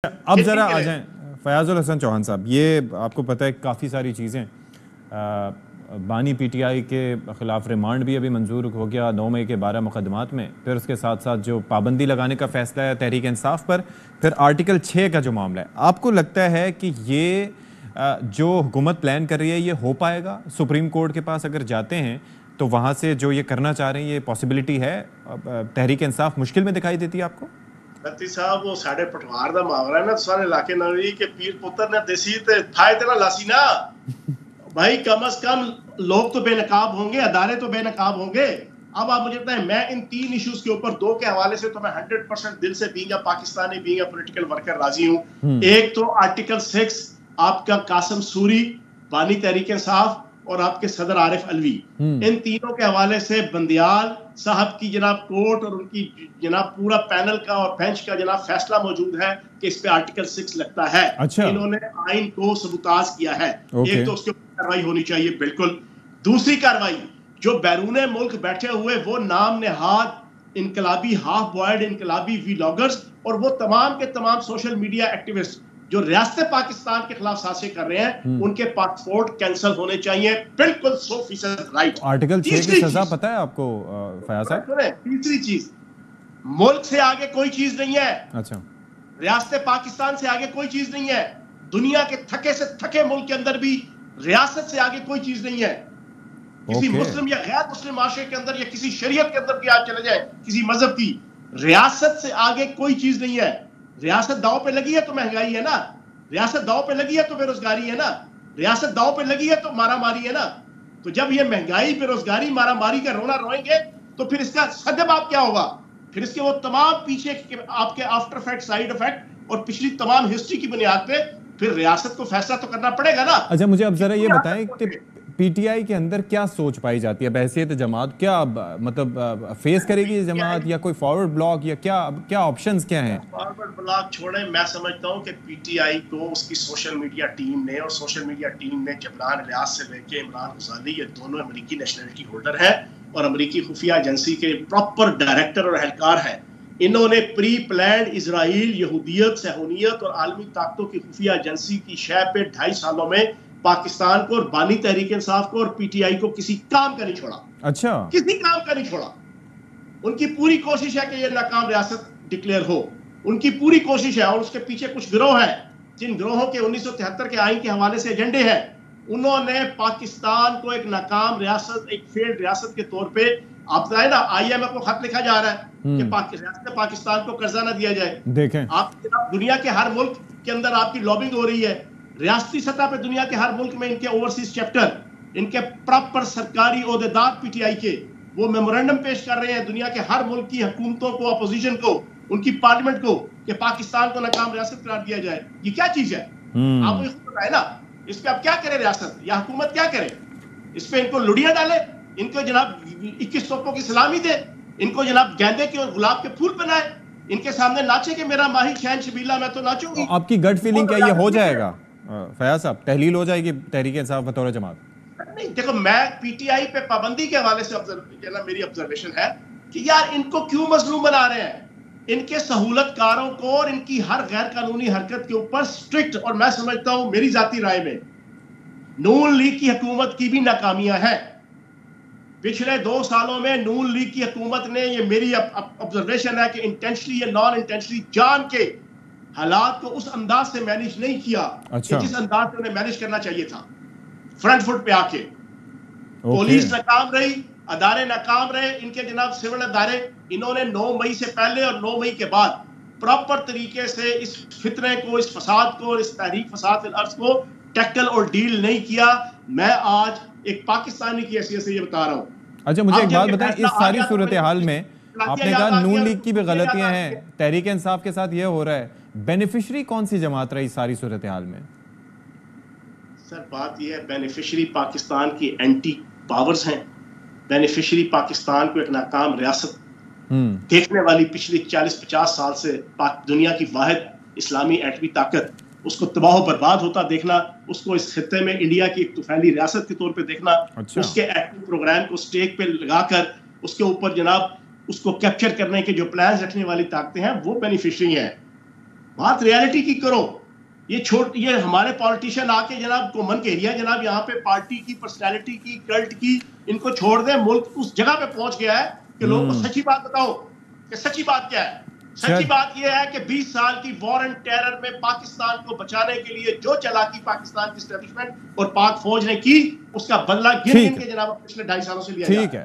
अब ज़रा आ जाएं फयाजुल हसन चौहान साहब। ये आपको पता है काफ़ी सारी चीज़ें बानी पीटीआई के ख़िलाफ़ रिमांड भी अभी मंजूर हो गया 9 मई के 12 मुकदमात में। फिर उसके साथ साथ जो पाबंदी लगाने का फ़ैसला है तहरीक इंसाफ पर, फिर आर्टिकल 6 का जो मामला है, आपको लगता है कि ये जो हुकूमत प्लान कर रही है ये हो पाएगा? सुप्रीम कोर्ट के पास अगर जाते हैं तो वहाँ से जो ये करना चाह रहे हैं ये पॉसिबिलिटी है? तहरीक इंसाफ मुश्किल में दिखाई देती है आपको? बत्ती साहब वो साढ़े पटवार का मामला है ना, सारे इलाके नवी के पीर पुत्र ने देसी ते फायदे ना लासी ना भाई। कम से कम लोग तो बेनकाब होंगे, अदारे तो बेनकाब होंगे। अब आप मुझे बताएं, मैं इन 3 इश्यूज के ऊपर 2 के हवाले से तो मैं 100% दिल से being a Pakistani, being a political worker राजी हूं। एक तो आर्टिकल 6 आपका कासिम सूरी, बानी तहरीक इंसाफ और आपके सदर आरिफ अलवी, इन तीनों के हवाले से बंदियाल साहब की जनाब कोर्ट और उनकी जनाब पूरा पैनल का और बेंच का जनाब फैसला मौजूद है कि इस पे आर्टिकल 6 लगता है। अच्छा। इन्होंने आइन को सबूताज किया है। एक तो उसके ऊपर कार्रवाई होनी चाहिए, बिल्कुल। दूसरी कार्रवाई, जो बैरून मुल्क बैठे हुए वो नाम नेहाद इनकलाबी हाफ बॉयल्ड इनकलाबी व्लॉगर्स और वो तमाम के तमाम सोशल मीडिया एक्टिविस्ट जो रियासत पाकिस्तान के खिलाफ साजिश कर रहे हैं, उनके पासपोर्ट कैंसिल होने चाहिए। बिल्कुल 100% राइट। आर्टिकल 6 की सजा पता है आपको फयाज साहब? तीसरी चीज, मुल्क से आगे कोई चीज नहीं है। अच्छा। रियासत पाकिस्तान से आगे कोई चीज नहीं है। दुनिया के थके से थके मुल्क के अंदर भी रियासत से आगे कोई चीज नहीं है। किसी मुस्लिम या गैर मुस्लिम माशरे के अंदर या किसी शरीयत के अंदर भी आप चले जाए, किसी मजहब की, रियासत से आगे कोई चीज नहीं है। रियासत दांव पे लगी है तो महंगाई है ना, रियासत दांव पे लगी है तो बेरोजगारी है ना, रियासत दांव पे लगी है तो मारामारी है ना। तो जब ये महंगाई, बेरोजगारी, मारामारी का रोना रोएंगे तो फिर इसका सद्देबाब क्या होगा? फिर इसके वो तमाम पीछे आपके आफ्टर इफेक्ट, साइड इफेक्ट और पिछली तमाम हिस्ट्री की बुनियाद पे फिर रियासत को फैसला तो करना पड़ेगा ना। अच्छा, मुझे अब जरा ये बताएं कि पीटीआई के अंदर क्या सोच पाई जाती है बहैसियत जमात? क्या मतलब फेस करेगी जमात या कोई फॉरवर्ड ब्लॉक या क्या ऑप्शंस क्या हैं? फॉरवर्ड ब्लॉक छोड़े, मैं समझता हूं कि पीटीआई को उसकी सोशल मीडिया टीम ने, और सोशल मीडिया टीम में जबरान रियाज से लेके इमरान गुजाली, ये दोनों अमेरिकी नेशनलिटी होल्डर हैं और अमेरिकी खुफिया एजेंसी के प्रॉपर डायरेक्टर और एहलकार हैं। इन्होंने प्री प्लान्ड इजराइल, यहूदियत, सहूनियत और आलमी ताकतों की खुफिया एजेंसी की शय पे 2.5 सालों में पाकिस्तान को और बानी तहरीक इंसाफ को और पीटीआई को किसी काम का नहीं छोड़ा। अच्छा। किसी काम का नहीं छोड़ा। उनकी पूरी कोशिश है कि यह नाकाम रियासत डिक्लेयर हो, उनकी पूरी कोशिश है। और उसके पीछे कुछ गिरोह हैं, जिन गिरोहों के 1973 के आइन के हवाले से एजेंडे हैं। उन्होंने पाकिस्तान को एक नाकाम रियासत, एक फेल्ड रियासत के तौर पे, आप ना आईएमएफ को खत लिखा जा रहा है कि रियासत पाकिस्तान को कर्जा ना दिया जाए। देखें, आप दुनिया के हर मुल्क के अंदर आपकी लॉबिंग हो रही है। रियासती सतह पे दुनिया के हर मुल्क में इनके ओवरसीज चैप्टर, इनके प्रॉपर सरकारी ओहदेदार पीटीआई के, वो मेमोरेंडम पेश कर रहे हैं दुनिया के हर मुल्क की हुकूमतों को, अपोजिशन को, उनकी पार्लियामेंट को, कि पाकिस्तान को नाकाम रियासत करार दिया जाए। ये क्या चीज है? आप मुझे बताए ना, इस पे आप क्या करें? रियासत या हुकूमत क्या करे? इस पे इनको लुड़ियां डाले, इनको जनाब 21 तोपों की सलामी दे, इनको जनाब गेंदे के और गुलाब के फूल बनाए, इनके सामने नाचे कि मेरा माही शैन शबीला, मैं तो नाचूंगी। आपकी गट फीलिंग क्या ये हो जाएगा फयाज साहब? तहलील हो जाएगी तहरीक इंसाफ बतौर जमात? नहीं, देखो, मैं पीटीआई पे पाबंदी के हवाले से मेरी ऑब्जर्वेशन है कि यार इनको क्यों मजलूम बना रहे हैं? इनके सहूलतकारों को और इनकी हर गैर कानूनी हरकत के ऊपर स्ट्रिक्ट, और मैं समझता हूं मेरी जाती राय में नून लीग की हुकूमत की भी नाकामियां हैं। पिछले 2 सालों में नून लीग की हुकूमत ने, ये मेरी ऑब्जर्वेशन है कि इंटेंशनली या नॉन इंटेंशनली जान के हालात को उस अंदाज से मैनेज नहीं किया। अच्छा। कि जिस अंदाज से उन्हें मैनेज करना चाहिए था। फ्रंट फुट पे आके पुलिस नाकाम रही, अदारे नाकाम रहे, इनके जनाब सिविल अदारे। इन्होंने 9 मई से पहले और 9 मई के बाद प्रॉपर तरीके से इस फितने को, इस फसाद को, इस तहरीक फसाद फिल अर्ज को टैकल और डील नहीं किया। मैं आज एक पाकिस्तानी की हैसियत से ये बता रहा हूं। अच्छा, मुझे एक बात बताएं, इस सारी सूरत हाल में आपने कहा नून लीग की भी गलतियां हैं, तहरीक इंसाफ के साथ ये हो रहा है, बेनिफिशरी कौन सी जमात रही सारी सूरत हाल में? सर, बात यह है, बेनिफिशरी पाकिस्तान की एंटी पावर्स हैं। बेनिफिशरी पाकिस्तान को एक नाकाम रियासत देखने वाली पिछली 40-50 साल से दुनिया की वाहिद इस्लामी एटमी ताकत, उसको तबाह बर्बाद होता देखना, उसको इस खित्ते में इंडिया की एक तूफानी रियासत के तौर पे देखना। अच्छा। उसके एटमी प्रोग्राम को स्टेक पे लगाकर उसके ऊपर जनाब उसको कैप्चर करने के जो प्लान रखने वाली ताकतें हैं, वो बेनिफिशरी हैं। बात रियलिटी की करो। ये हमारे पॉलिटिशियन आके जनाब को मन कह दिया जनाब यहाँ पे पार्टी की, पर्सनैलिटी की, कल्ट की, इनको छोड़ दे। मुल्क उस जगह पे पहुंच गया है कि लोगों को सच्ची बात बताओ कि सच्ची बात क्या है। सच्ची बात यह है कि 20 साल की वॉर एंड टेरर में पाकिस्तान को बचाने के लिए जो चालाकी पाकिस्तान की एस्टेब्लिशमेंट और पाक फौज ने की, उसका बदला गिन गिन के जनाब पिछले 2.5 सालों से लिया। ठीक है।